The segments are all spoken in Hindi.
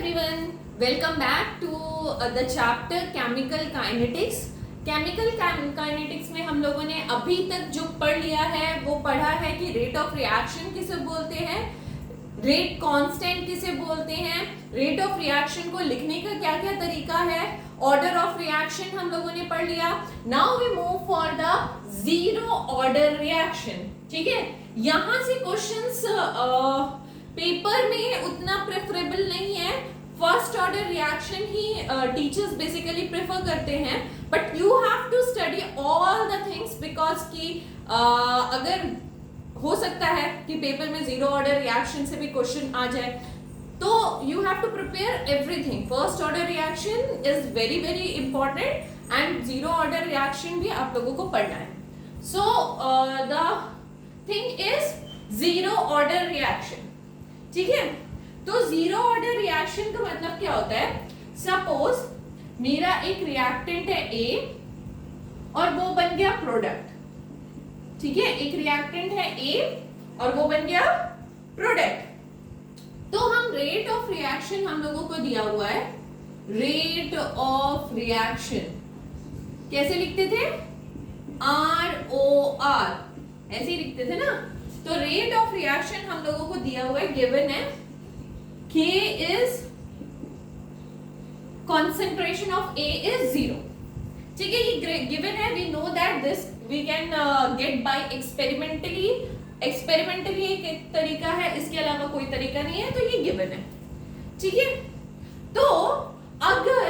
everyone, welcome back to the chapter chemical kinetics. Chemical kinetics में हम लोगों ने अभी तक जो पढ़ लिया है वो पढ़ा है कि रेट ऑफ रिएक्शन किसे बोलते हैं, रेट कांस्टेंट किसे बोलते हैं, रेट ऑफ रिएक्शन को लिखने का क्या क्या तरीका है, ऑर्डर ऑफ रिएक्शन हम लोगों ने पढ़ लिया. Now we move for the zero order reaction. ठीक है, यहां से क्वेश्चंस पेपर में उतना प्रेफरेबल नहीं है. फर्स्ट ऑर्डर रिएक्शन ही टीचर्स बेसिकली प्रेफर करते हैं, but you have to study all the things because कि अगर हो सकता है कि पेपर में जीरो ऑर्डर रिएक्शन से भी क्वेश्चन आ जाए, तो you have to prepare everything. First order reaction is very very important and zero order reaction भी आप लोगों को पढ़ना है. So the thing is zero order reaction. ठीक है, तो जीरो ऑर्डर रिएक्शन का मतलब क्या होता है? सपोज मेरा एक रिएक्टेंट है ए और वो बन गया प्रोडक्ट. ठीक है, एक रिएक्टेंट है ए और वो बन गया प्रोडक्ट. तो हम रेट ऑफ रिएक्शन हम लोगों को दिया हुआ है, रेट ऑफ रिएक्शन कैसे लिखते थे? ROR ऐसे ही लिखते थे ना. तो रेट ऑफ रिएक्शन हम लोगों को दिया हुआ है, गिवन है K is concentration of A is 0. ठीक है, ये गिवन है. we know that this we can get by experimentally. एक तरीका है, इसके अलावा कोई तरीका नहीं है, तो ये गिवन है. ठीक है, तो अगर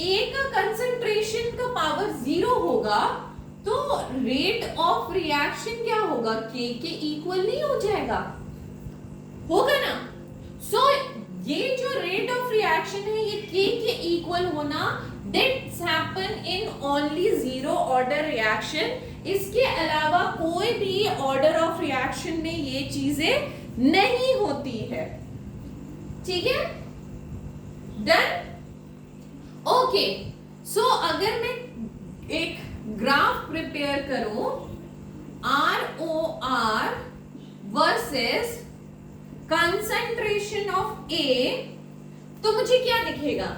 A का कंसंट्रेशन का पावर 0 होगा तो रेट ऑफ रिएक्शन क्या होगा? K के इक्वल नहीं हो जाएगा, होगा ना. सो ये जो रेट ऑफ रिएक्शन है ये K के इक्वल होना that's happen in only zero order reaction. इसके अलावा कोई भी ऑर्डर ऑफ रिएक्शन में ये चीजें नहीं होती है. ठीक है, डन. ओके, सो अगर मैं एक ग्राफ प्रिपेयर करूं ROR versus concentration of A, तो मुझे क्या दिखेगा?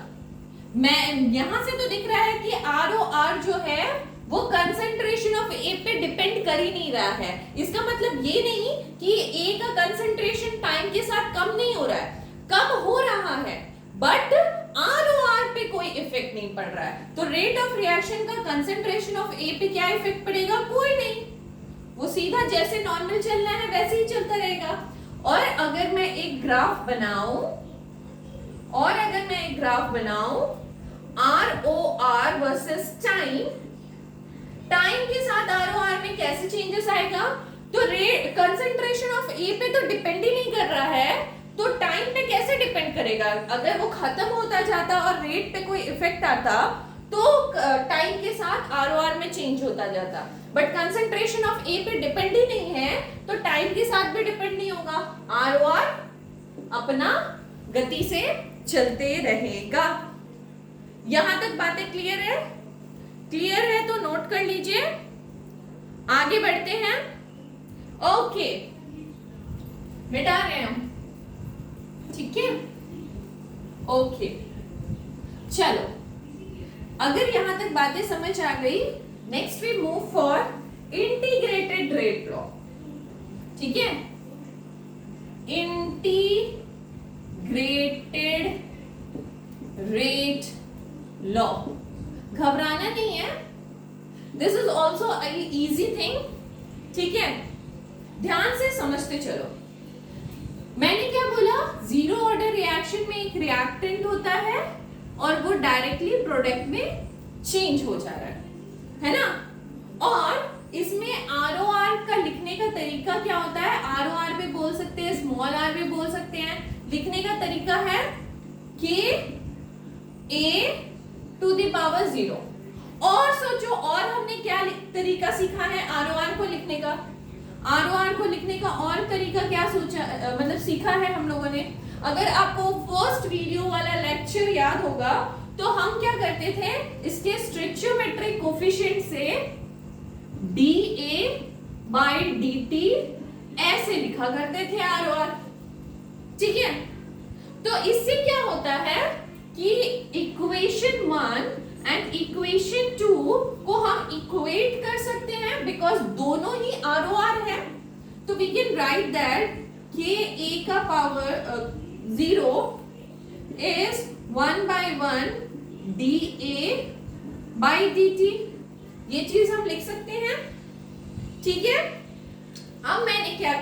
मैं यहां से तो दिख रहा है कि ROR जो है वो कंसंट्रेशन ऑफ A पे डिपेंड कर ही नहीं रहा है. इसका मतलब ये नहीं कि A का कंसंट्रेशन टाइम के साथ कम नहीं हो रहा है, कम हो रहा है, बट ROR पे कोई इफेक्ट नहीं पड़ रहा है. तो रेट ऑफ रिएक्शन का कंसंट्रेशन ऑफ A पे क्या इफेक्ट पड़ेगा? कोई नहीं, वो सीधा जैसे नॉर्मल चलना है वैसे ही चलता रहेगा. और अगर मैं एक ग्राफ बनाऊं ROR वर्सेस टाइम के साथ ROR में कैसे चेंजेस आएगा? तो रेट कंसंट्रेशन ऑफ A पे तो डिपेंड ही नहीं कर रहा है, तो टाइम पे कैसे डिपेंड करेगा? अगर वो खत्म होता जाता और रेट पे कोई इफेक्ट आता तो टाइम के साथ ROR में चेंज होता जाता, बट कंसंट्रेशन ऑफ A पे डिपेंड ही नहीं है तो टाइम के साथ भी डिपेंड नहीं होगा. ROR अपना गति से चलते रहेगा. यहां तक बातें क्लियर है? क्लियर है तो नोट कर लीजिए, आगे बढ़ते हैं. ओके, मिटा रहे हैं हम. ठीक है, ओके, चलो, अगर यहां तक बातें समझ आ गई, next we move for integrated rate law. ठीक है, इंटीग्रेटेड रेट लॉ. घबराना नहीं है, this is also easy thing. ठीक है, ध्यान से समझते चलो. मैंने क्या बोला? जीरो ऑर्डर रिएक्शन में एक रिएक्टेंट होता है और वो डायरेक्टली प्रोडक्ट में चेंज हो जा रहा है ना. और इसमें ROR का लिखने का तरीका क्या होता है? ROR भी बोल सकते हैं, स्मॉल r भी बोल सकते हैं. लिखने का तरीका है KA टू द पावर 0. और सोचो, और हमने क्या तरीका सीखा है ROR को लिखने का? ROR को लिखने का और तरीका क्या सोचा, मतलब सीखा है हम लोगों ने? अगर आपको फर्स्ट वीडियो वाला लेक्चर याद होगा तो हम क्या करते थे, इसके स्टोइचियोमेट्रिक कोफिशिएंट से dA/dt ऐसे लिखा करते थे ROR. ठीक है, तो इससे क्या होता है कि इक्वेशन 1 एंड इक्वेशन 2 को हम इक्वेट कर सकते हैं बिकॉज दोनों ही ROR है। तो वी कैन राइट दैट के a का power 0 is 1/1 dA by dt। ये चीज हम लिख सकते हैं, ठीक है। अब मैंने क्या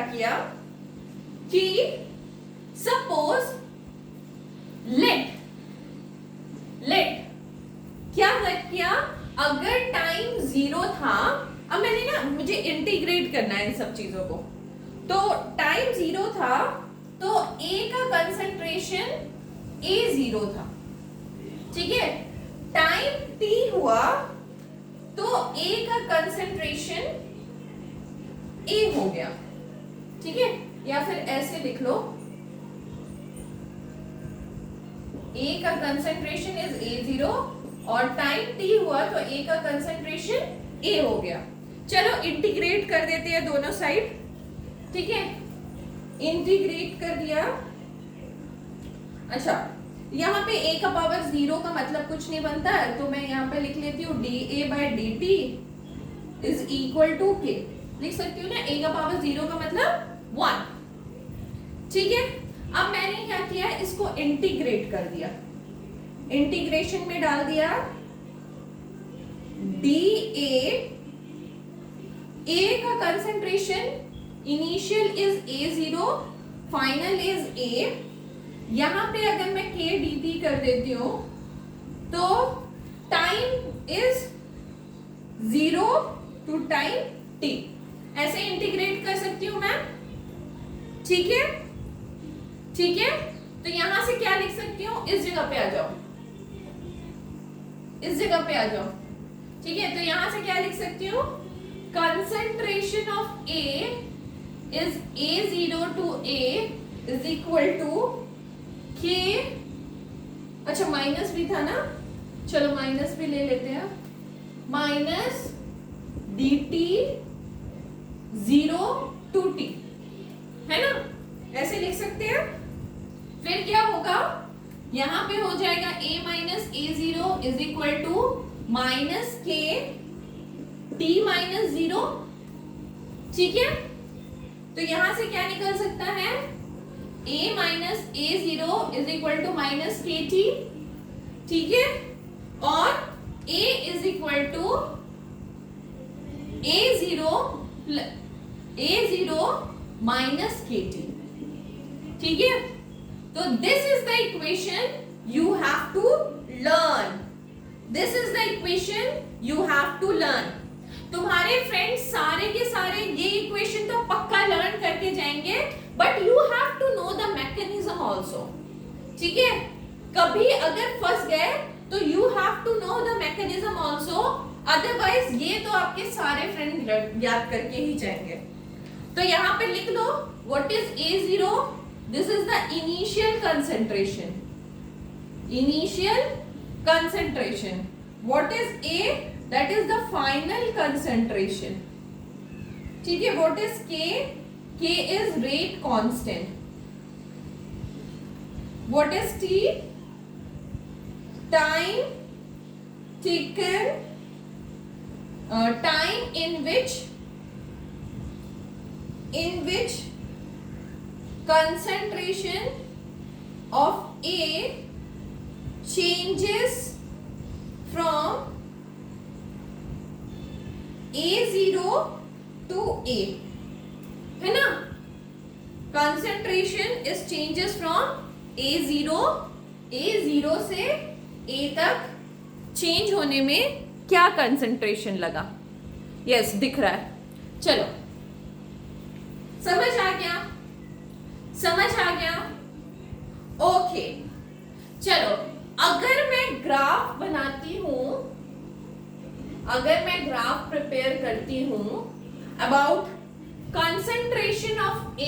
किया कि सपोज लेट क्या किया, अगर टाइम 0 था, अब मैंने ना, मुझे इंटीग्रेट करना है इन सब चीजों को, तो टाइम 0 था तो A का कंसंट्रेशन A0 था, ठीक है। टाइम T हुआ तो A का कंसंट्रेशन A हो गया, ठीक है। या फिर ऐसे लिख लो, A का कंसंट्रेशन इज A0 और टाइम T हुआ तो A का कंसंट्रेशन A हो गया। चलो इंटीग्रेट कर देते हैं दोनों साइड, ठीक है। इंटीग्रेट कर दिया। अच्छा, यहाँ पे A का पावर 0 का मतलब कुछ नहीं बनता है, तो मैं यहाँ पे लिख लेती हूँ dA by dt is equal to K। लिख सकती हूँ ना, A का पावर 0 का मतलब 1, ठीक है। अब मैंने क्या किया, इसको इंटीग्रेट कर दिया, इंटीग्रेशन में डाल दिया dA, A का concentration initial is A0, final is A। यहां पे अगर मैं K dt कर देती हूं तो time is 0 to time T, ऐसे इंटीग्रेट कर सकती हूं मैं, ठीक है, ठीक है। तो यहां से क्या लिख सकती हूं, इस जगह पे आ जाओ, इस जगह पे आ जाओ, ठीक है। तो यहां से क्या लिख सकती हूं, concentration of A is A0 to A is equal to K। अच्छा माइनस भी था ना, चलो माइनस भी ले लेते हैं, माइनस dt 0 to T, है ना, ऐसे लिख सकते हैं। फिर क्या होगा, यहां पे हो जाएगा A minus A0 is equal to minus K T minus 0, ठीक है। तो यहां से क्या निकल सकता है, A minus A0 is equal to minus KT, ठीक है। और A is equal to A0 minus KT, ठीक है। तो this is the equation you have to learn, this is the equation you have to learn. तुम्हारे फ्रेंड्स सारे के सारे ये इक्वेशन तो पक्का लर्न करके जाएंगे, but you have to know the mechanism also, ठीक है। कभी अगर फंस गए तो you have to know the mechanism also, otherwise ये तो आपके सारे फ्रेंड याद करके ही जाएंगे। तो यहाँ पे लिख लो, what is A0, this is the initial concentration, initial concentration. What is A, that is the final concentration, ठीक है। what is K is rate constant। what is T, time taken, time in which concentration of A changes from A0 to A, है ना। Concentration is changes from A0 से A तक चेंज होने में क्या कंसेंट्रेशन लगा, यस दिख रहा है। चलो समझ आ गया, समझ आ गया, ओके। चलो अगर मैं ग्राफ बनाती हूं, अगर मैं ग्राफ प्रिपेयर करती हूं about concentration of A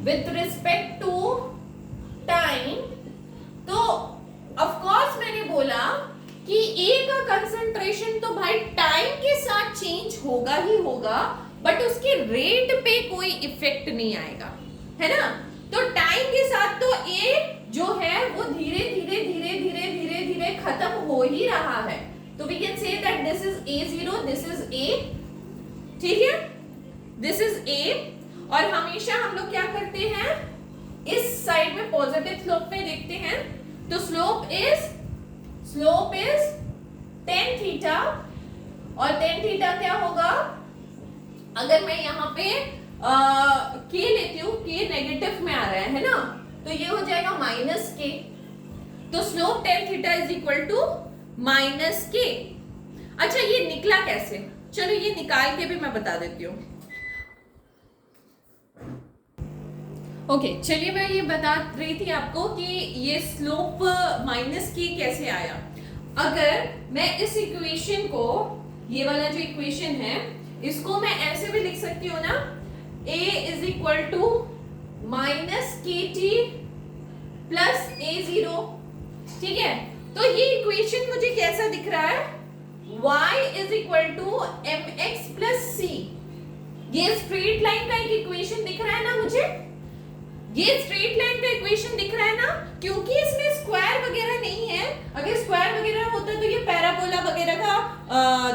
with respect to time, तो ऑफ कोर्स मैंने बोला कि A का कंसंट्रेशन तो भाई टाइम के साथ चेंज होगा ही होगा, बट उसके रेट पे कोई इफेक्ट नहीं आएगा, है ना। तो टाइम के साथ तो ए जो है वो धीरे धीरे धीरे धीरे धीरे धीरे खत्म हो ही रहा है। तो we can say that this is a0, this is a, ठीक है, दिस इज a। और हमेशा हम लोग क्या करते हैं, इस साइड में पॉजिटिव स्लोप में देखते हैं। तो स्लोप इज tan थीटा, और tan थीटा क्या होगा, अगर मैं यहाँ पे k लेती हूँ, k नेगेटिव में आ रहा है ना, तो ये हो जाएगा -k। तो slope tan theta is equal to -k। अच्छा ये निकला कैसे, चलो ये निकाल के भी मैं बता देती हूँ। ओके चलिए मैं ये बता रही थी आपको कि ये स्लोप -k कैसे आया। अगर मैं इस इक्वेशन को, ये वाला जो इक्वेशन है, इसको मैं ऐसे भी लिख सकती हूँ ना, a is equal to -kt plus a0, ठीक है। तो ये इक्वेशन मुझे कैसा दिख रहा है, y is equal to mx plus c। ये स्ट्रेट लाइन का एक इक्वेशन दिख रहा है ना मुझे, ये स्ट्रेट लाइन का इक्वेशन दिख रहा है ना, क्योंकि इसमें स्क्वायर वगैरह नहीं है। अगर स्क्वायर वगैरह होता तो ये पैराबोला वगैरह का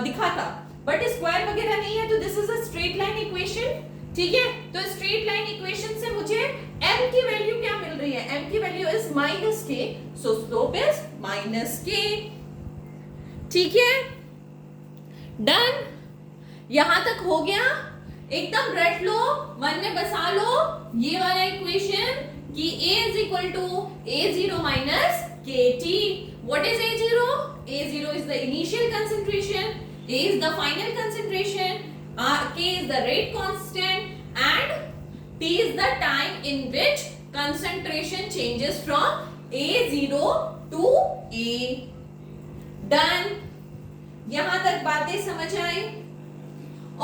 दिखाता, बट स्क्वायर वगैरह नहीं है, तो this is a straight line equation, ठीक है। तो स्ट्रेट लाइन इक्वेशन से मुझे m की वैल्यू क्या मिल रही है, m की value is -k, so slope is -k, ठीक है, डन। यहां तक हो गया, एकदम रट लो, मन में बसा लो ये वाला इक्वेशन कि a is equal to a0 minus kt. What is a0? a0 is the initial concentration, a is the final concentration, k is the rate constant, and t is the time in which concentration changes from a0 to a. Done. यहां तक बातें समझ आई?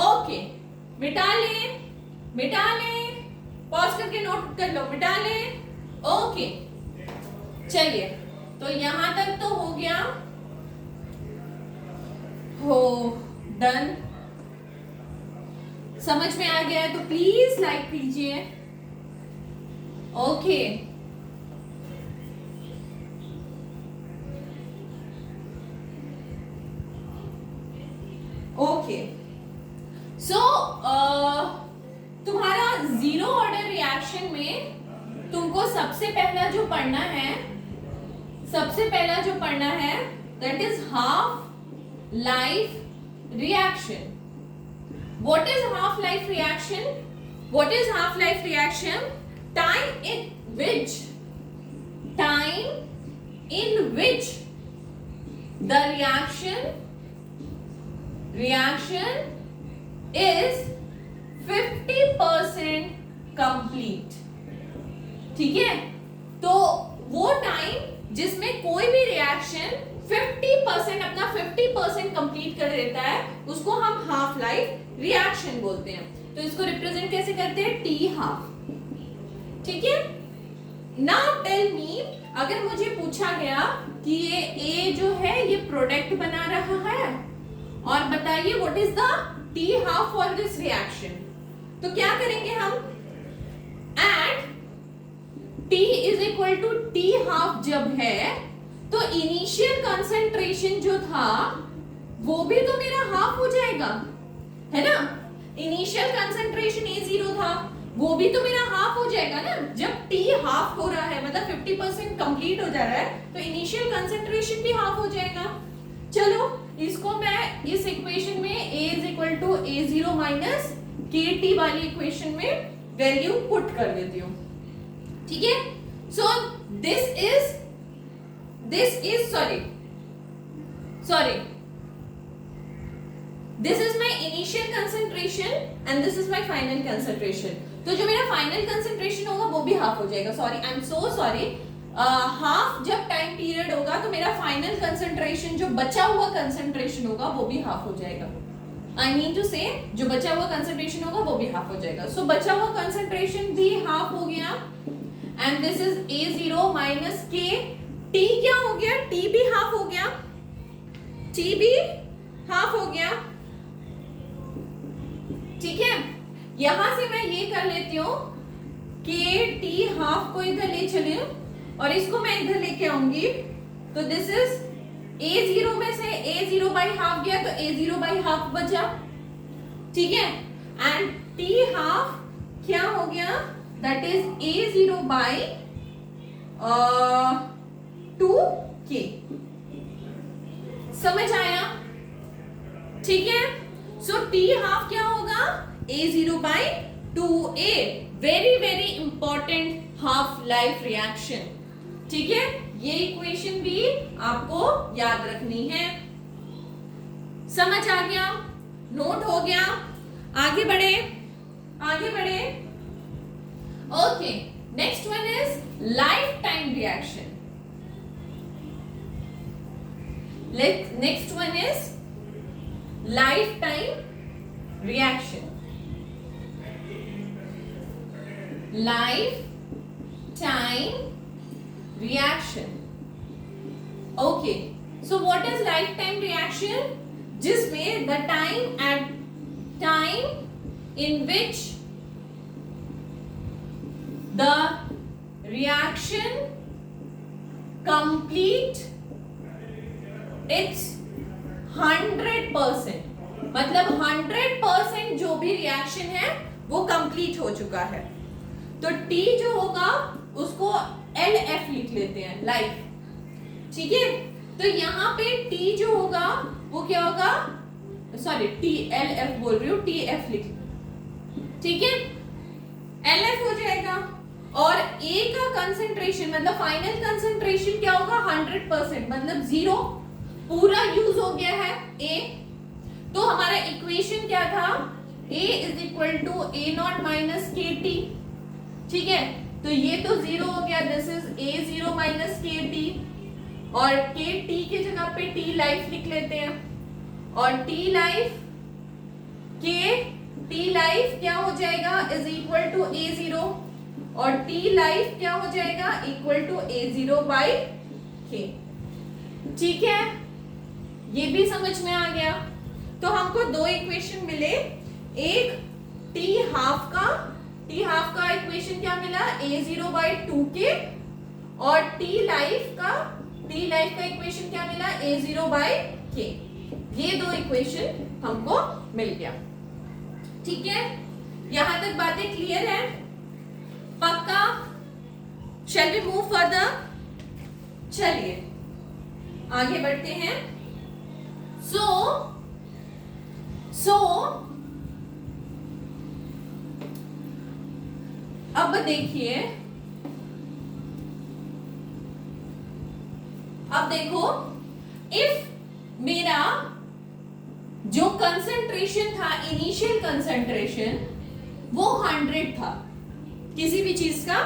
ओके मिटा ले, पॉज करके नोट कर लो, मिटा ले। ओके चलिए, तो यहां तक तो हो गया, हो डन, समझ में आ गया है तो प्लीज लाइक कीजिए। ओके ओके सो तुम्हारा जीरो ऑर्डर रिएक्शन में तुमको सबसे पहला जो पढ़ना है that is half life reaction. What is half life reaction? What is half life reaction? Time in which the reaction is 50% complete, ठीक है। तो वो टाइम जिसमें कोई भी रिएक्शन 50% अपना 50% कंप्लीट कर देता है उसको हम हाफ लाइफ रिएक्शन बोलते हैं। तो इसको रिप्रेजेंट कैसे करते हैं, टी हाफ, ठीक है। नाउ टेल मी, अगर मुझे पूछा गया कि ये ए जो है ये प्रोडक्ट बना रहा है और बताइए what is the T half for this reaction, तो क्या करेंगे हम, at T is equal to T half जब है तो इनिशियल कंसंट्रेशन जो था वो भी तो मेरा हाफ हो जाएगा, है ना। इनिशियल कंसंट्रेशन A0 था, वो भी तो मेरा हाफ हो जाएगा ना। जब टी हाफ हो रहा है मतलब 50% कंप्लीट हो जा रहा है तो इनिशियल कंसंट्रेशन भी हाफ हो जाएगा। चलो इसको मैं इस इक्वेशन में a is equal to a0 minus kt वाली इक्वेशन में वैल्यू पुट कर देती हूँ, ठीक है। So this is my initial concentration and this is my final concentration. तो जो मेरा फाइनल कंसंट्रेशन होगा वो भी हाफ हो जाएगा। Sorry, I am so sorry. Half जब टाइम पीरियड होगा तो मेरा फाइनल कंसंट्रेशन जो बचा हुआ कंसंट्रेशन होगा वो भी हाफ हो जाएगा। आई मीन टू से जो बचा हुआ कंसंट्रेशन होगा वो भी हाफ हो जाएगा। सो बचा हुआ कंसंट्रेशन भी हाफ हो गया and this is A0 minus K। T क्या हो गया, T भी हाफ हो गया, T भी हाफ हो गया, ठीक है। यहां से मैं ये कर लेती हूं के टी हाफ को इधर ले चले और इसको मैं इधर लेके आऊंगी, तो दिस इज A0 में से A0 बाई हाफ गया तो A0 बाई हाफ बचा, ठीक है, एंड T हाफ क्या हो गया, that is A0 by 2K। समझ आया? ठीक है, सो T हाफ क्या होगा, A0 by 2A। Very very important half life reaction, ठीक है, ये इक्वेशन भी आपको याद रखनी है। समझ आ गया, नोट हो गया, आगे बढ़े, आगे बढ़े। Okay, next one is life time reaction. Next one is life time reaction. Life time reaction. Okay, so what is lifetime reaction? जिसमें the time in which the reaction complete its 100%, मतलब 100% जो भी रिएक्शन है वो कंप्लीट हो चुका है। तो T जो होगा उसको LF लिख लेते हैं, लाइफ, ठीक है। तो यहाँ पे T जो होगा वो क्या होगा, सॉरी TLF बोल रही हूँ, TF लिख, ठीक है, LF हो जाएगा। और A का कंसेंट्रेशन मतलब फाइनल कंसेंट्रेशन क्या होगा, 100%, मतलब 0 पूरा यूज हो गया है A। तो हमारा इक्वेशन क्या था, A is equal to A0 minus KT, ठीक है। तो ये तो 0 हो गया, this is A0 minus KT, और KT की जगह पे T लाइफ लिख लेते हैं, और T लाइफ क्या हो जाएगा, इज इक्वल टू A0, और T लाइफ क्या हो जाएगा, equal to A0 by K, ठीक है, ये भी समझ में आ गया। तो हमको दो इक्वेशन मिले, एक T हाफ का इक्वेशन क्या मिला, A0 बाई 2K, और T लाइफ का इक्वेशन क्या मिला, A0 बाई K। ये दो इक्वेशन हमको मिल गया, ठीक है, यहां तक बातें क्लियर है, पक्का? Shall we move further? चलिए आगे बढ़ते हैं। सो अब देखिए, अब देखो, इफ मेरा जो कंसंट्रेशन था, इनिशियल कंसंट्रेशन वो 100 था, किसी भी चीज का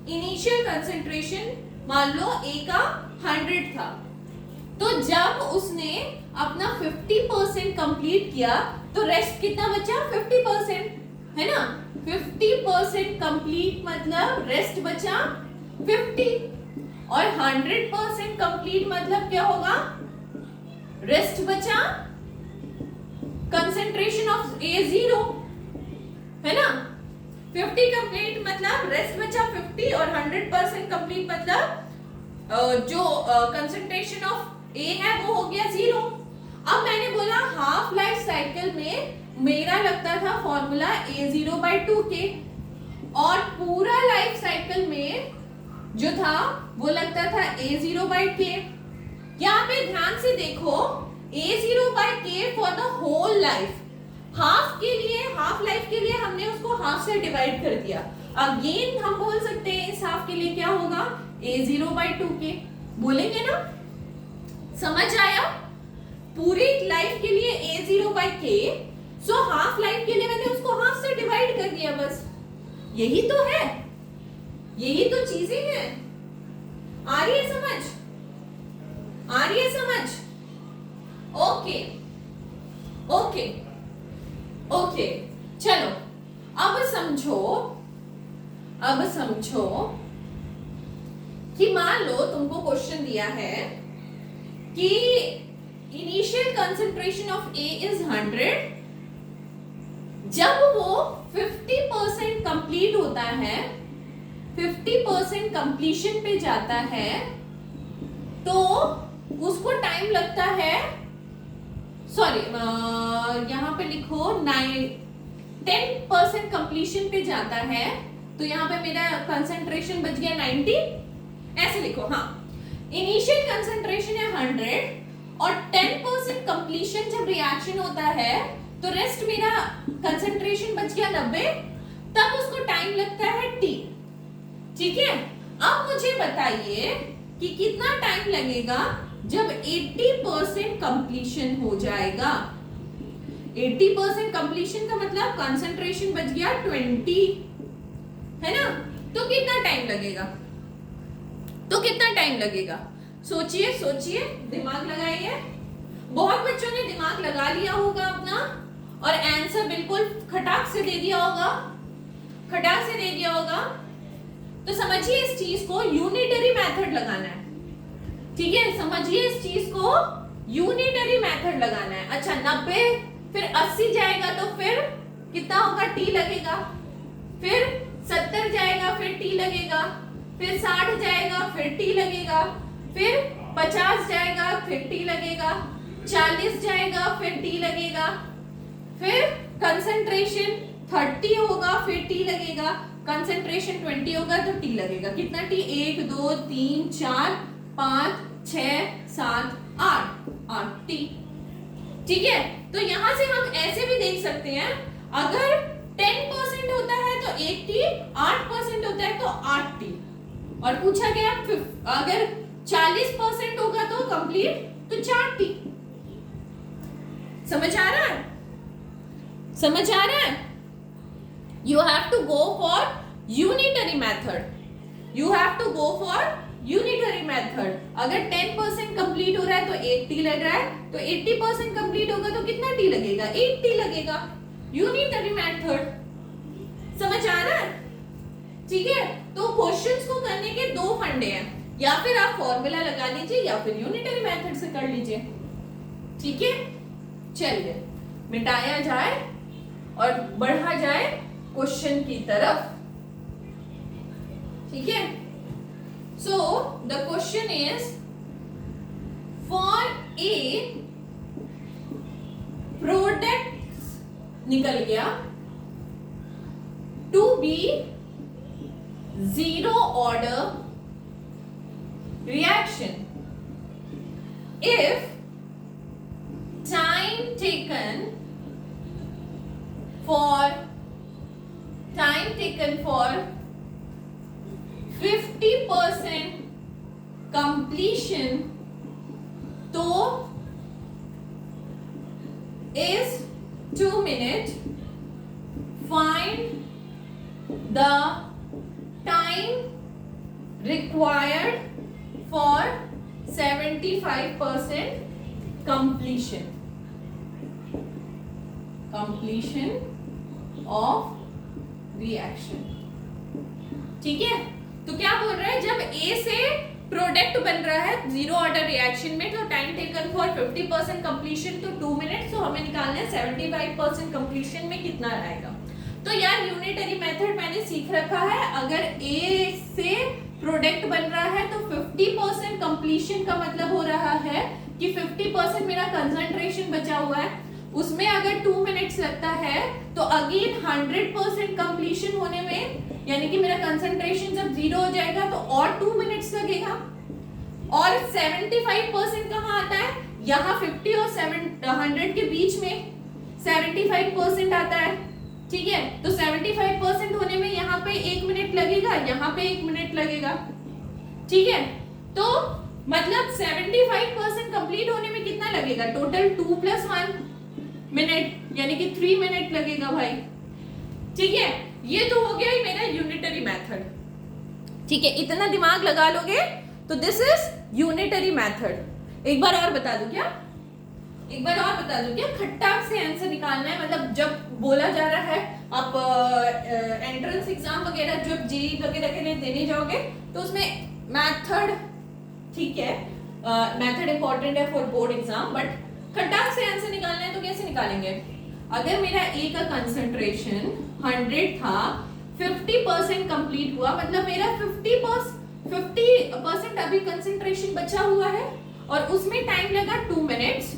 इनिशियल कंसंट्रेशन मान लो A का 100 था, तो जब उसने अपना 50% कंप्लीट किया तो रेस्ट कितना बचा, 50%, है ना। 50% कंप्लीट मतलब रेस्ट बचा 50, और 100% कंप्लीट मतलब क्या होगा, रेस्ट बचा कंसंट्रेशन ऑफ A0, है ना। 50 कंप्लीट मतलब रेस्ट बचा 50, और 100% कंप्लीट मतलब जो कंसंट्रेशन ऑफ A है वो हो गया 0। अब मैंने बोला हाफ लाइफ साइकिल में मेरा लगता था फॉर्मूला A0 बाई 2K, और पूरा लाइफ साइकिल में जो था वो लगता था A0 बाई K। यहाँ पे ध्यान से देखो, A0 by K for the whole life, half life के लिए हमने उसको हाफ से डिवाइड कर दिया। अगेन हम बोल सकते हैं इस हाफ के लिए क्या होगा, A0 बाई 2K बोलेंगे ना, समझ आया। पूरी लाइफ के लिए A0 by K, so half life के लिए मैंने उसको हाफ से डिवाइड कर दिया, बस यही तो है, यही तो चीजें हैं। आ रही है समझ, आ रही है समझ? ओके ओके ओके, चलो अब समझो कि मान लो तुमको क्वेश्चन दिया है कि initial concentration of A is 100, जब वो 50% कंप्लीट होता है 50% कंप्लीशन पे जाता है तो उसको टाइम लगता है, सॉरी यहाँ पे लिखो 10% कंप्लीशन पे जाता है तो यहाँ पे मेरा कंसंट्रेशन बच गया 90, ऐसे लिखो। हाँ, इनिशियल कंसंट्रेशन है 100 और 10% कंप्लीशन जब रिएक्शन होता है तो रेस्ट मेरा कंसंट्रेशन बच गया 90, तब उसको टाइम लगता है T। ठीक है, अब मुझे बताइए कि कितना टाइम लगेगा जब 80% कंप्लीशन हो जाएगा। 80% कंप्लीशन का मतलब कंसंट्रेशन बच गया 20, है ना? तो कितना टाइम लगेगा? सोचिए सोचिए, दिमाग लगाइए। बहुत बच्चों ने दिमाग लगा लिया होगा अपना और आंसर बिल्कुल खटाक से दे दिया होगा। तो समझिए इस चीज को, यूनिटरी मेथड लगाना है। ठीक है, समझिए इस चीज को, यूनिटरी मेथड लगाना है। अच्छा, 90 फिर 80 जाएगा तो फिर कितना होगा? T लगेगा। फिर 70 जाएगा फिर T लगेगा। फिर 60 जाएगा फिर T लगेगा। फिर 50 जाएगा फिर T लगेगा। 40 जाएगा फिर T लगेगा। फिर कंसंट्रेशन 30 होगा फिर T लगेगा। कंसंट्रेशन 20 होगा तो T लगेगा। कितना T? 1 2 3 4 5 6 7 8 T। ठीक है, तो यहां से हम ऐसे भी देख सकते हैं, अगर 10% होता है तो 1 T, 8% होता है तो 8 T। और पूछा गया अगर 40% होगा तो कंप्लीट तो 4 T। समझ आ रहा है? You have to go for unitary method। अगर 10% कंप्लीट हो रहा है तो 8 T लग रहा है, तो 80% कंप्लीट होगा तो कितना T लगेगा? 8 T लगेगा। Unitary method. समझ आ रहा है? ठीक है, तो क्वेश्चंस को करने के दो फंडे हैं, या फिर आप फॉर्मूला लगा लीजिए या फिर यूनिटरी मेथड से कर लीजिए। ठीक है, चलिए मिटाया जाए और बढ़ा जाए क्वेश्चन की तरफ। ठीक है, so the question is, for a product निकल गया to be zero order reaction if time taken for 50% completion तो is 2 minutes, find the time required for 75% completion of reaction। ठीक है, तो क्या बोल रहा है, जब A से प्रोडक्ट बन रहा है जीरो ऑर्डर रिएक्शन में, तो टाइम टेकन फॉर 50% कंप्लीशन तो 2 मिनट्स, तो हमें निकालना है 75% कंप्लीशन में कितना आएगा। तो यार यूनिटरी मेथड मैंने सीख रखा है, अगर A से प्रोडक्ट बन रहा है तो 50% कंप्लीशन का मतलब हो रहा है कि 50% मेरा कंसंट्रेशन बचा हुआ है, उसमें अगर 2 मिनट्स लगता है तो अगेन 100% कंप्लीशन होने में, यानी कि मेरा कंसंट्रेशन जब जीरो हो जाएगा तो और 2 मिनट्स लगेगा। और 75% कहाँ आता है? यहाँ 50 और 100 के बीच में 75% आता है। ठीक है, तो 75% होने में यहाँ पे 1 मिनट लगेगा, यहाँ पे 1 मिनट लगेगा। ठीक है, तो मतलब 75% कंप्लीट होने में कितना लगेगा? टोटल 2 + 1 मिनट, यानी कि 3 मिनट लगेगा भाई। ठीक है, ये तो हो गया ही मेरा यूनिटरी मेथड। ठीक है, इतना दिमाग लगा लोगे तो दिस इज यूनिटरी मेथड। एक बार और बता दूं क्या? खट्टा से आंसर निकालना है, मतलब जब बोला जा रहा है आप एंट्रेंस एग्जाम वगैरह जब जेईई वगैरह के लिए देने जाओगे तो उसमें मेथड, ठीक है, मेथड इंपॉर्टेंट है फॉर बोर्ड एग्जाम, बट खट्टा से आंसर निकालना है तो कैसे निकालेंगे? अगर मेरा ए का कंसंट्रेशन 100 था, 50% कंप्लीट हुआ, मतलब मेरा 50% अभी कंसंट्रेशन बचा हुआ है और उसमें टाइम लगा 2 मिनट्स।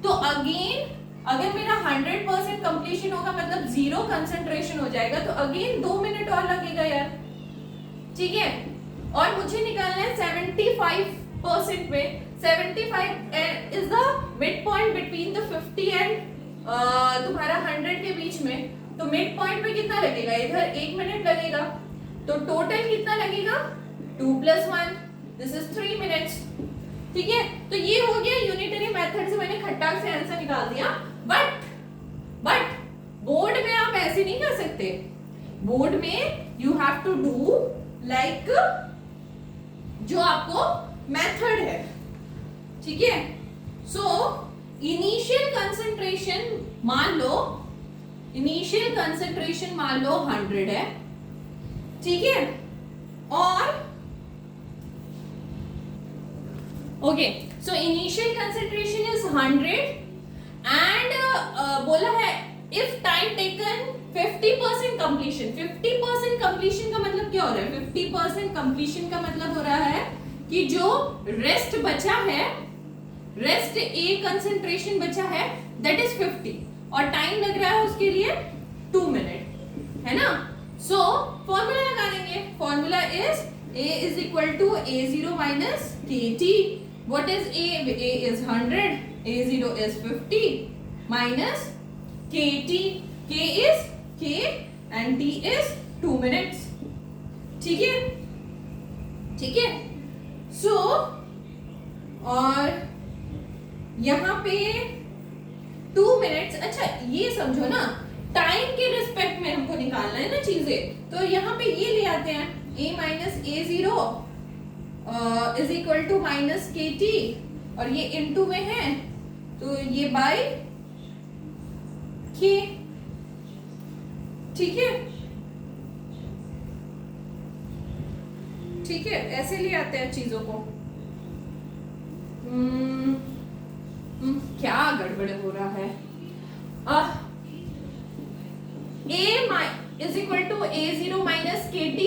तो अगेन अगर मेरा 100% कंप्लीशन होगा मतलब 0 कंसंट्रेशन हो जाएगा, तो अगेन 2 मिनट और लगेगा यार, ठीक है। और मुझे निकालना है 75% में, 75 is the mid point between the 50 and तुम्हारा 100 के बीच में। तो मिड पॉइंट पे कितना लगेगा, इधर 1 मिनट लगेगा, तो टोटल कितना लगेगा 2 + 1, दिस इज 3 मिनट्स, ठीक है। तो ये हो गया यूनिटरी मेथड से मैंने खट्टाक से आंसर निकाल दिया। बट बोर्ड में आप ऐसे नहीं कर सकते, बोर्ड में you have to do like जो आपको मेथड है, ठीक है। सो इनिशियल कंसंट्रेशन मान लो, इनिशियल कंसंट्रेशन मान लो 100 है, ठीक है। और okay, so initial concentration is 100 and बोला है if time taken 50% completion. 50% completion का मतलब क्या हो रहा है, 50% कंप्लीशन का मतलब हो रहा है कि जो रेस्ट बचा है, रेस्ट ए कंसंट्रेशन बचा है दैट इज 50 और टाइम लग रहा है उसके लिए 2 मिनट, है ना। सो फॉर्मूला लगा देंगे, formula is A is equal to A0 minus KT. What is A? A is 100, A0 is 50 minus KT. K is K and T is 2 minutes. ठीक है, ठीक है। So और यहाँ पे 2 मिनट्स, अच्छा ये समझो ना, टाइम के रिस्पेक्ट में हमको निकालना है ना चीजें, तो यहाँ पे ये ले आते हैं A minus A0 is equal to minus KT और ये इनटू में है तो ये बाय K, ठीक है, ठीक है। ऐसे ले आते हैं चीजों को। क्या गड़बड़ हो रहा है। A is equal to A0 minus KT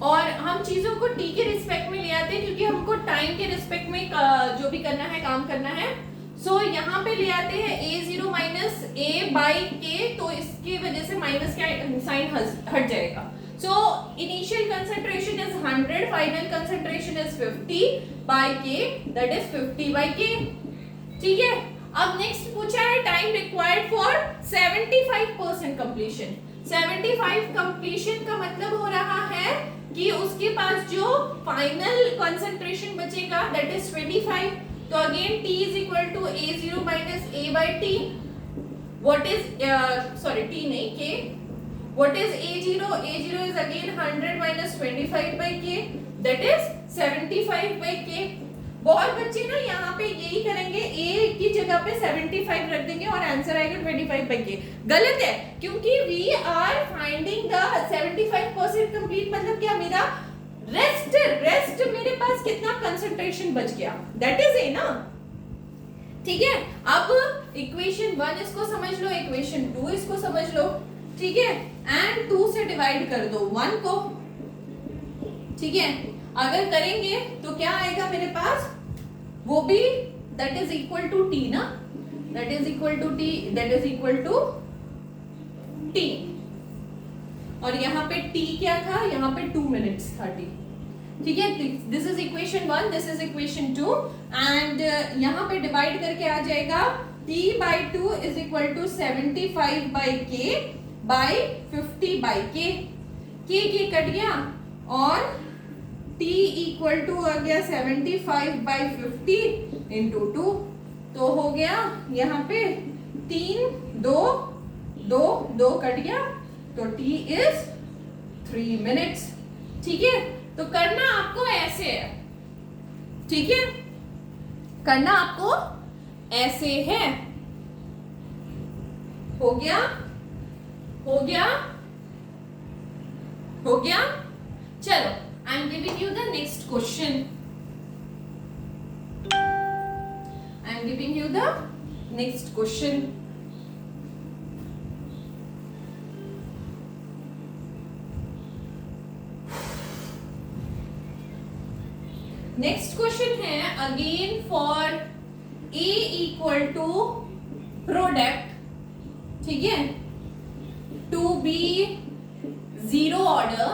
और हम चीजों को t के रिस्पेक्ट में ले आते हैं क्योंकि हमको टाइम के रिस्पेक्ट में जो भी करना है काम करना है। सो यहाँ पे ले आते हैं A0 minus A by K, तो इसकी वजह से माइनस का साइन हट जाएगा। So initial concentration is 100, final concentration is 50 by K, that is 50 by K, ठीक है। अब नेक्स्ट पूछा है time required for 75% completion. 75 completion का मतलब हो रहा है कि उसके पास जो फाइनल कंसंट्रेशन बचेगा दैट इज 25। तो again T is equal to A0 minus A by T, what is sorry T नहीं K, what is A0? A0 is again 100 minus 25 by K, that is 75 by K। बहुत बच्चे ना यहाँ पे यही करेंगे, A की जगह पे 75 रख देंगे और आंसर आएगा 25 बाई K। गलत है, क्योंकि we are finding the 75% complete, मतलब क्या, मेरा रेस्ट मेरे पास कितना कंसंट्रेशन बच गया, दैट इज A ना, ठीक है। अब इक्वेशन 1 इसको समझ लो, इक्वेशन 2 इसको समझ लो, ठीक है, एंड 2 से डिवाइड कर दो 1 को, ठीक है। अगर करेंगे तो क्या आएगा मेरे पास, वो भी that is equal to T ना, that is equal to T, that is equal to T। और यहाँ पे T क्या था, यहाँ पे 2 मिनट्स था T, ठीक है। This is equation 1, this is equation 2 and यहाँ पे डिवाइड करके आ जाएगा T by 2 is equal to 75 by K by 50 by K। K cut गया और T इक्वल टू आ गया 75 बाई 50 इंटू 2, तो हो गया यहाँ पे 3 2 कट गया, तो T इज 3 मिनट्स, ठीक है। तो करना आपको ऐसे है, ठीक है, करना आपको ऐसे है। हो गया, हो गया, हो गया। चलो, I am giving you the next question. I am giving you the next question. Next question है again for A equal to product, ठीक है, टू बी जीरो ऑर्डर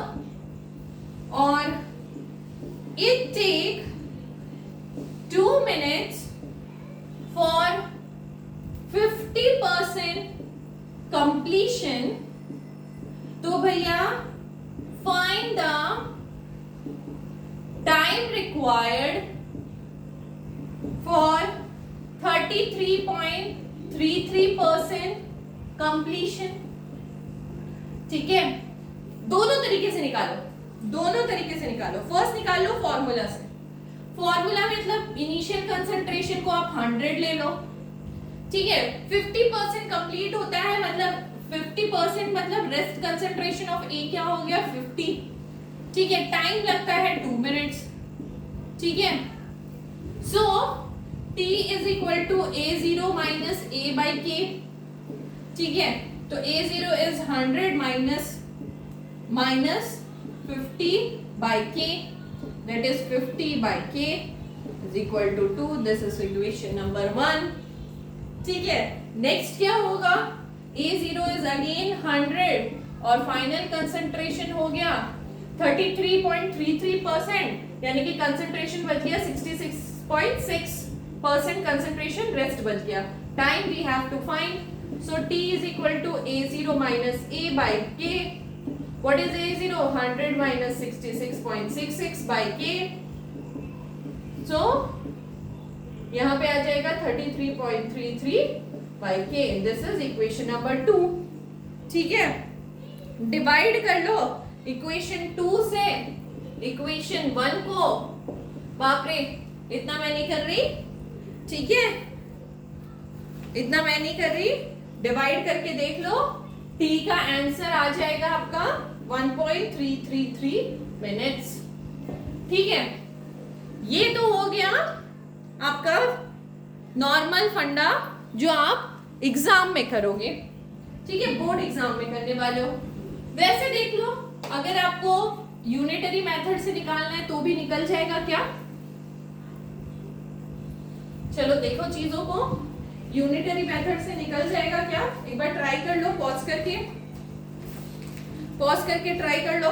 और it take 2 minutes for 50% completion, तो भैया find the time required for 33.33% completion। ठीक है, दोनों तरीके से निकालो, दोनों तरीके से निकालो। फर्स्ट निकालो फॉर्मूला से। फॉर्मूला मतलब इनिशियल कंसंट्रेशन को आप 100 ले लो, ठीक है। 50% कंप्लीट होता है, मतलब 50% मतलब रेस्ट कंसंट्रेशन ऑफ ए क्या हो गया 50, ठीक है। टाइम लगता है 2 मिनट्स, ठीक है। So T is equal to A0 minus A by K, ठीक है। तो A0 is 100 minus 50 by K, that is 50 by K is equal to 2. This is equation number 1, ठीक है। नेक्स्ट क्या होगा, A0 is again 100 और फाइनल कंसंट्रेशन हो गया 33.33%, यानी कि कंसंट्रेशन बच गया 66.6% कंसंट्रेशन, रेस्ट बच गया। Time we have to find, so T is equal to A0 minus A by K. What is A0? 100 minus 66.66 by K. So यहाँ पे आ जाएगा 33.33 by K. This is equation number 2, ठीक है। डिवाइड कर लो इक्वेशन 2 से इक्वेशन 1 को। बाप रे, इतना मैं नहीं कर रही, ठीक है, इतना मैं नहीं कर रही। डिवाइड करके देख लो, T का आंसर आ जाएगा आपका 1.333 मिनट्स, ठीक है। ये तो हो गया आपका नॉर्मल फंडा जो आप एग्जाम में करोगे, ठीक है, बोर्ड एग्जाम में करने वाले हो। वैसे देख लो, अगर आपको यूनिटरी मेथड से निकालना है तो भी निकल जाएगा क्या। चलो देखो चीजों को, यूनिटरी मेथड से निकल जाएगा क्या, एक बार ट्राई कर लो। पॉज करके ट्राई कर लो।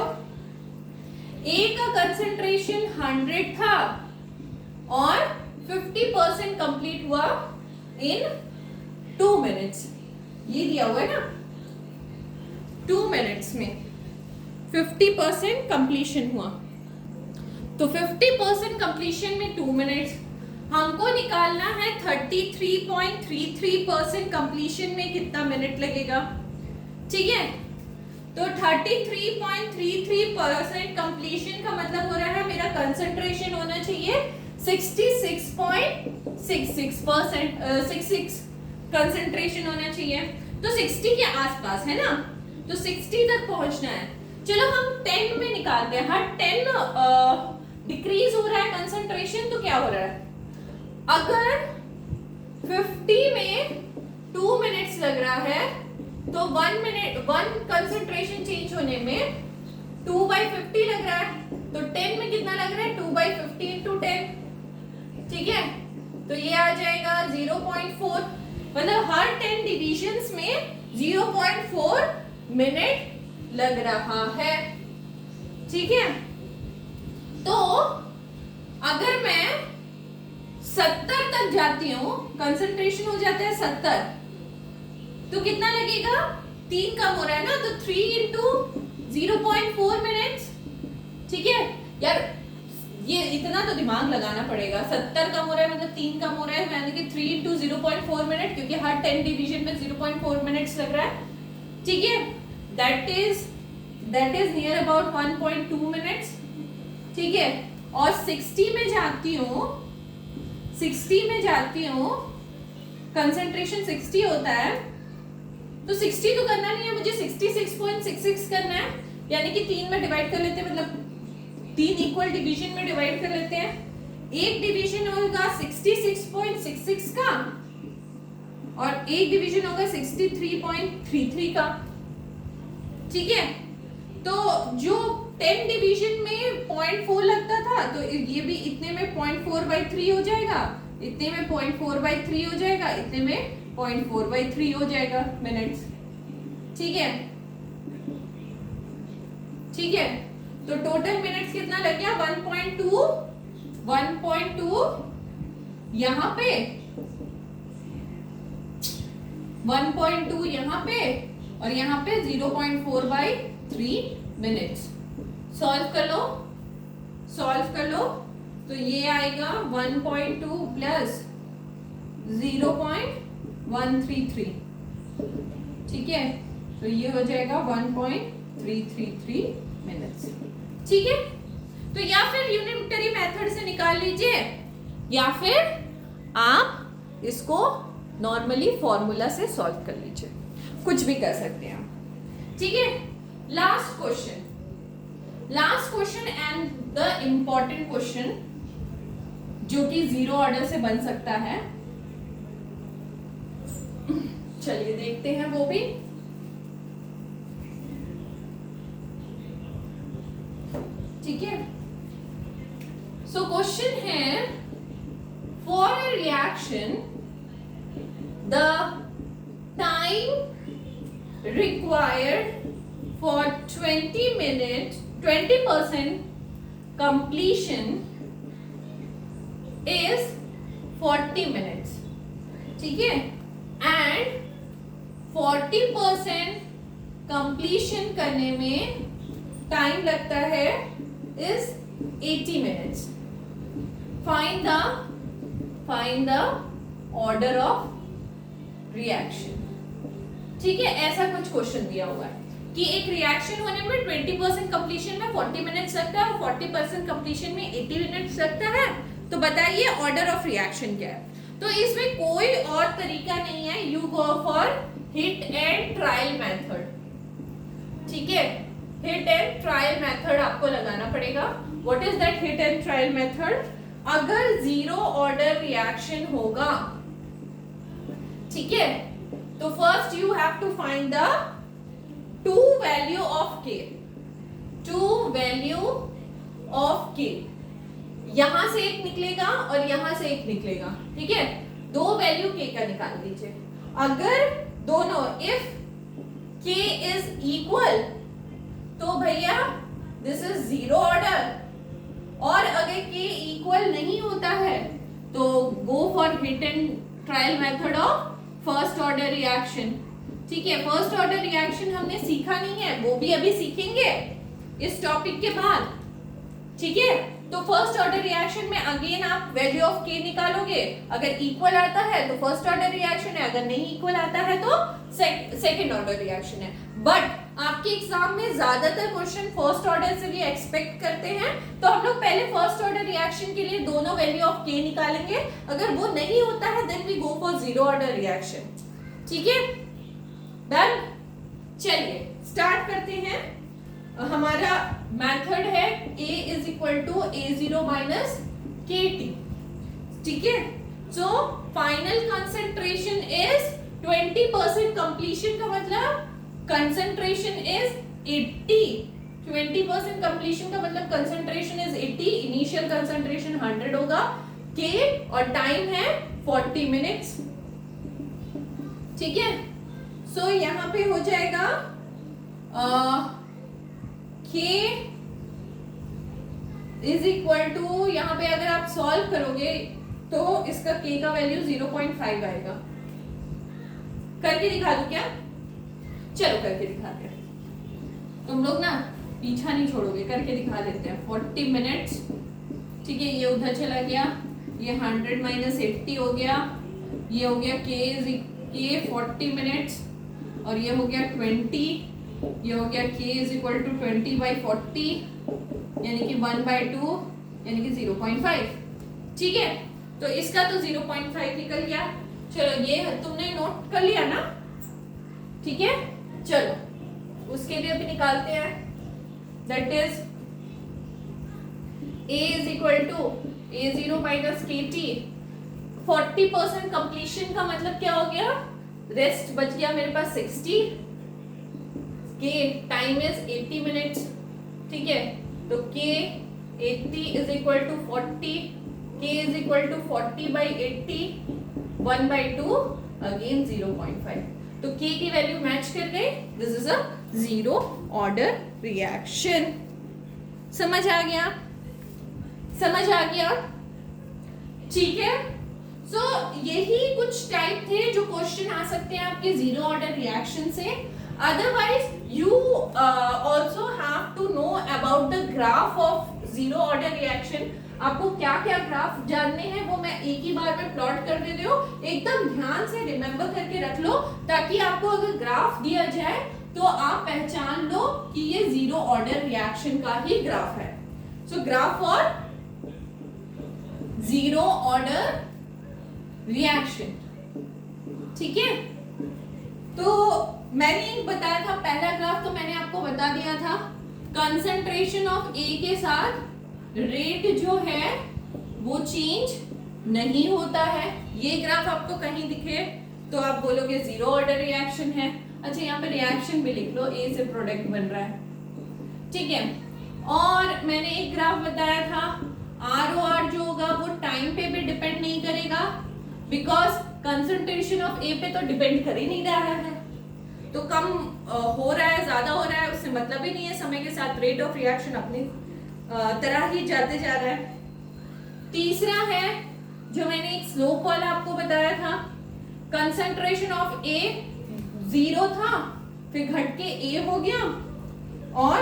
ए का कंसंट्रेशन 100 था और 50% कंप्लीट हुआ इन 2 मिनट्स, ये दिया हुआ है ना। 2 मिनट्स में 50% कंप्लीशन हुआ, तो 50% कंप्लीशन में 2 मिनट्स। हमको निकालना है 33.33% कंप्लीशन में कितना मिनट लगेगा, ठीक है। तो 33.33% कंप्लीशन का मतलब हो रहा है मेरा कंसंट्रेशन होना चाहिए 66.66%, 66 कंसंट्रेशन होना चाहिए। तो 60 के आसपास है ना, तो 60 तक पहुंचना है। चलो हम 10 में निकालते हैं। हर 10 डिक्रीज हो रहा है कंसंट्रेशन, तो क्या हो रहा है, अगर 50 में 2 मिनट्स लग रहा है तो 1 कंसंट्रेशन चेंज होने में 2/50 लग रहा है, तो 10 में कितना लग रहा है 2/50 into 10, ठीक है। तो ये आ जाएगा 0.4, मतलब हर 10 डिविजन्स में 0.4 मिनट लग रहा है, ठीक है। तो अगर मैं 70 तक जाती हूँ, कंसंट्रेशन हो जाता है 70, तो कितना लगेगा, 3 कम हो रहा है ना, तो 3 into 0.4 मिनट्स, ठीक है। यार ये इतना तो दिमाग लगाना पड़ेगा, 70 कम हो रहा है मतलब 3 कम हो रहा है, यानी कि 3 into 0.4 मिनट, क्योंकि हर 10 डिवीजन में 0.4 मिनट्स लग रहा है, ठीक है। That is near about 1.2 minutes, ठीक है। और 60 में जाती हूँ, कंसंट्रेशन 60 होता है, तो 60 तो करना नहीं है मुझे, 66.66 करना है, यानी कि 3 में डिवाइड कर लेते हैं, मतलब 3 इक्वल डिवीजन में डिवाइड कर लेते हैं। एक डिवीजन होगा 66.66 का और एक डिवीजन होगा 63.33 का, ठीक है। तो जो 10 डिवीजन में 0.4 लगता था, तो ये भी इतने में 0.4/3 हो जाएगा, इतने में 0.4/3 हो जाएगा, इतने में 0.4/3 हो जाएगा मिनट्स। ठीक है, ठीक है। तो टोटल मिनट्स कितना लग गया? 1.2 यहां पे, 1.2 यहां पे, और यहां पे 0.4/3 मिनट्स। सॉल्व कर लो, सॉल्व कर लो। तो ये आएगा 1.2 प्लस 0.133। ठीक है, तो ये हो जाएगा 1.333 मिनट्स। ठीक है, तो या फिर यूनिटरी मेथड से निकाल लीजिए, या फिर आप इसको नॉर्मली फॉर्मूला से सॉल्व कर लीजिए, कुछ भी कर सकते हैं आप। ठीक है, last question, last question and the important question जो कि जीरो ऑर्डर से बन सकता है। चलिए देखते हैं वो भी। ठीक है, सो क्वेश्चन है, for a reaction the time required for 20% completion is 40 minutes. ठीक है, and 40% completion करने में टाइम लगता है is 80 minutes. Find the order of reaction. ठीक है, ऐसा कुछ क्वेश्चन दिया हुआ है कि एक रिएक्शन होने में 20% कंप्लीशन में 40 मिनट्स लगता है और 40% कंप्लीशन में 80 मिनट्स लगता है। तो बताइए ऑर्डर ऑफ रिएक्शन क्या है। तो इसमें कोई और तरीका नहीं है, you go for hit and trial method. ठीक है, हिट एंड ट्रायल मेथड आपको लगाना पड़ेगा। What is that hit and trial method? अगर जीरो ऑर्डर रिएक्शन होगा, ठीक है, तो first you have to find the two value of K, two value of K. यहां से एक निकलेगा और यहां से एक निकलेगा। ठीक है, दो वैल्यू के का निकाल लीजिए। अगर दोनों, इफ के इज इक्वल, तो भैया दिस इज जीरो ऑर्डर, और अगर के इक्वल नहीं होता है तो गो for hit and trial method of first order reaction. ठीक है, फर्स्ट ऑर्डर रिएक्शन हमने सीखा नहीं है, वो भी अभी सीखेंगे इस टॉपिक के बाद। ठीक है, तो फर्स्ट ऑर्डर रिएक्शन में अगेन आप वैल्यू ऑफ के निकालोगे। अगर इक्वल आता है तो फर्स्ट ऑर्डर रिएक्शन है, अगर नहीं इक्वल आता है तो सेकंड ऑर्डर रिएक्शन है। बट आपके एग्जाम में ज्यादातर क्वेश्चन फर्स्ट ऑर्डर से भी एक्सपेक्ट करते हैं, तो हम लोग पहले फर्स्ट ऑर्डर रिएक्शन के लिए दोनों वैल्यू ऑफ के निकालेंगे। अगर वो नहीं होता है then we go for zero order reaction. ठीक है, डन। चलिए स्टार्ट करते हैं। हमारा मेथड है A is equal to A0 minus KT। ठीक है, so final concentration is 20%, completion का मतलब कंसेंट्रेशन इज 80। 20% कंप्लीशन का मतलब कंसेंट्रेशन इज 80, इनिशियल कंसेंट्रेशन 100 होगा, K और टाइम है 40 मिनट्स। ठीक है, सो यहां पे हो जाएगा K इज इक्वल टू, यहां पे अगर आप सॉल्व करोगे तो इसका K का वैल्यू 0.5 आएगा। करके दिखा दूं क्या? चलो करके दिखाते हैं, तुम लोग ना पीछा नहीं छोड़ोगे, करके दिखा देते हैं। 40 मिनट्स, ठीक है, ये उधर चला गया, ये 100 माइनस 80 हो गया, ये हो गया K 40 मिनट्स, और ये हो गया 20, ये हो गया K इज इक्वल टू 20/40, यानी कि 1/2, यानी कि 0.5। ठीक है, तो इसका तो 0.5 निकल गया। चलो ये तुमने नोट कर लिया ना? ठीक है, चलो उसके लिए भी निकालते हैं। That is A is equal to A0 minus KT। 40% completion का मतलब क्या हो गया? रेस्ट बच गया मेरे पास 60, के टाइम इज 80 मिनट्स। ठीक है, तो K 80 is equal to 40, K is equal to 40/80, 1/2 again 0.5, तो K की वैल्यू मैच कर गई। This is a zero order reaction. समझ आ गया, समझ आ गया, ठीक है। सो यही कुछ टाइप थे जो क्वेश्चन आ सकते हैं आपके जीरो ऑर्डर रिएक्शन से। Otherwise you also have to know about the graph of zero order reaction. आपको क्या क्या ग्राफ जानने हैं वो मैं एक ही बार में प्लॉट कर देती हूँ, एकदम ध्यान से रिमेम्बर करके रख लो, ताकि आपको अगर ग्राफ दिया जाए तो आप पहचान लो कि ये जीरो ऑर्डर रिएक्शन का ही ग्राफ है। सो graph for zero order reaction, ठीक है। तो मैंने बताया था, पहला ग्राफ तो मैंने आपको बता दिया था, कंसंट्रेशन ऑफ ए के साथ रेट जो है वो चेंज नहीं होता है। ये ग्राफ आपको कहीं दिखे तो आप बोलोगे जीरो ऑर्डर रिएक्शन है। अच्छा, यहाँ पे रिएक्शन भी लिख लो, ए से प्रोडक्ट बन रहा है, ठीक है। और मैंने एक ग्राफ बताया था, ROR जो होगा वो टाइम पे भी डिपेंड नहीं करेगा, बिकॉज कंसंट्रेशन ऑफ ए पे तो डिपेंड कर ही नहीं रहा है, तो कम हो रहा है ज्यादा हो रहा है उससे मतलब ही नहीं है, समय के साथ रेट ऑफ रिएक्शन अपनी तरह ही जाते जा रहा है। तीसरा है जो मैंने एक स्लोप वाला आपको बताया था, कंसंट्रेशन ऑफ ए 0 था, फिर घट के ए हो गया, और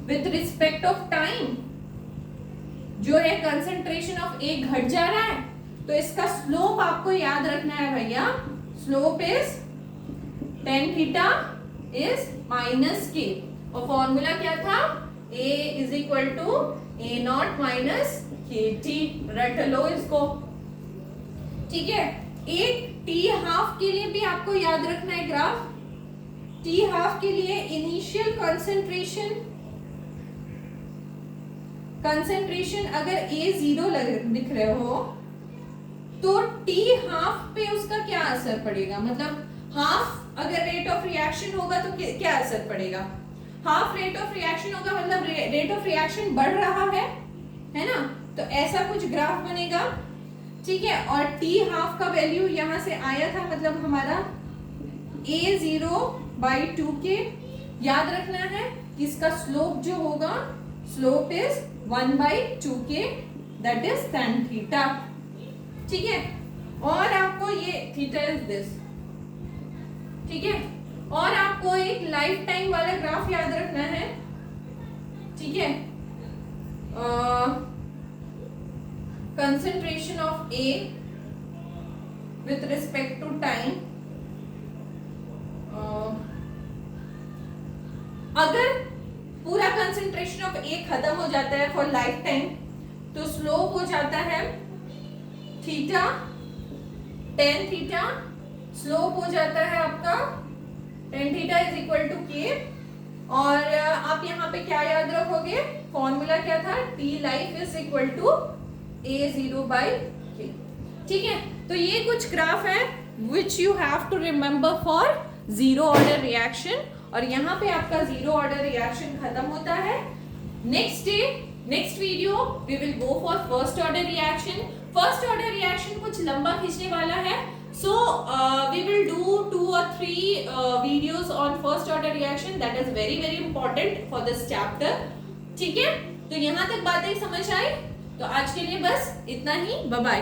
विथ रिस्पेक्ट ऑफ टाइम जो है कंसंट्रेशन ऑफ ए घट जा रहा है, तो इसका स्लोप आपको याद रखना है भैया, slope is tan theta is minus K, और फॉर्मूला क्या था, A is equal to A not minus K T, रट लो इसको, ठीक है। एक टी हाफ के लिए भी आपको याद रखना है ग्राफ, टी हाफ के लिए इनिशियल कंसंट्रेशन अगर A 0 दिख रहे हो तो टी हाफ पे उसका क्या असर पड़ेगा, मतलब हाफ अगर रेट ऑफ रिएक्शन होगा तो क्या असर पड़ेगा, हाफ रेट ऑफ रिएक्शन होगा मतलब रेट ऑफ रिएक्शन बढ़ रहा है ना, तो ऐसा कुछ ग्राफ बनेगा, ठीक है। और टी हाफ का वैल्यू यहां से आया था, मतलब हमारा A0/2 के, याद रखना है कि इसका स्लोप जो होगा, स्लोप इज 1/2 के, दैट इज tan थीटा, ठीक है। और आपको ये थीटा इज दिस, ठीक है। और आपको एक लाइफ टाइम वाला ग्राफ याद रखना है, ठीक है। Concentration of A with respect to time, अगर पूरा कंसंट्रेशन ऑफ ए खत्म हो जाता है फॉर लाइफ टाइम, तो स्लोप हो जाता है थीटा, tan थीटा, स्लोप हो जाता है आपका tan theta is equal to K, और आप यहाँ पे क्या याद रखोगे, फॉर्मूला क्या था, T life is equal to A0/K, ठीक है। तो ये कुछ ग्राफ है which you have to remember for zero order reaction, और यहाँ पे आपका जीरो ऑर्डर रिएक्शन खत्म होता है। Next video we will go for first order reaction. First order reaction कुछ लंबा खींचने वाला है, so we will do 2 or 3 videos on first order reaction, that is very very important for this chapter, ठीक है। तो यहाँ तक बातें समझ आई, तो आज के लिए बस इतना ही, बाय बाय।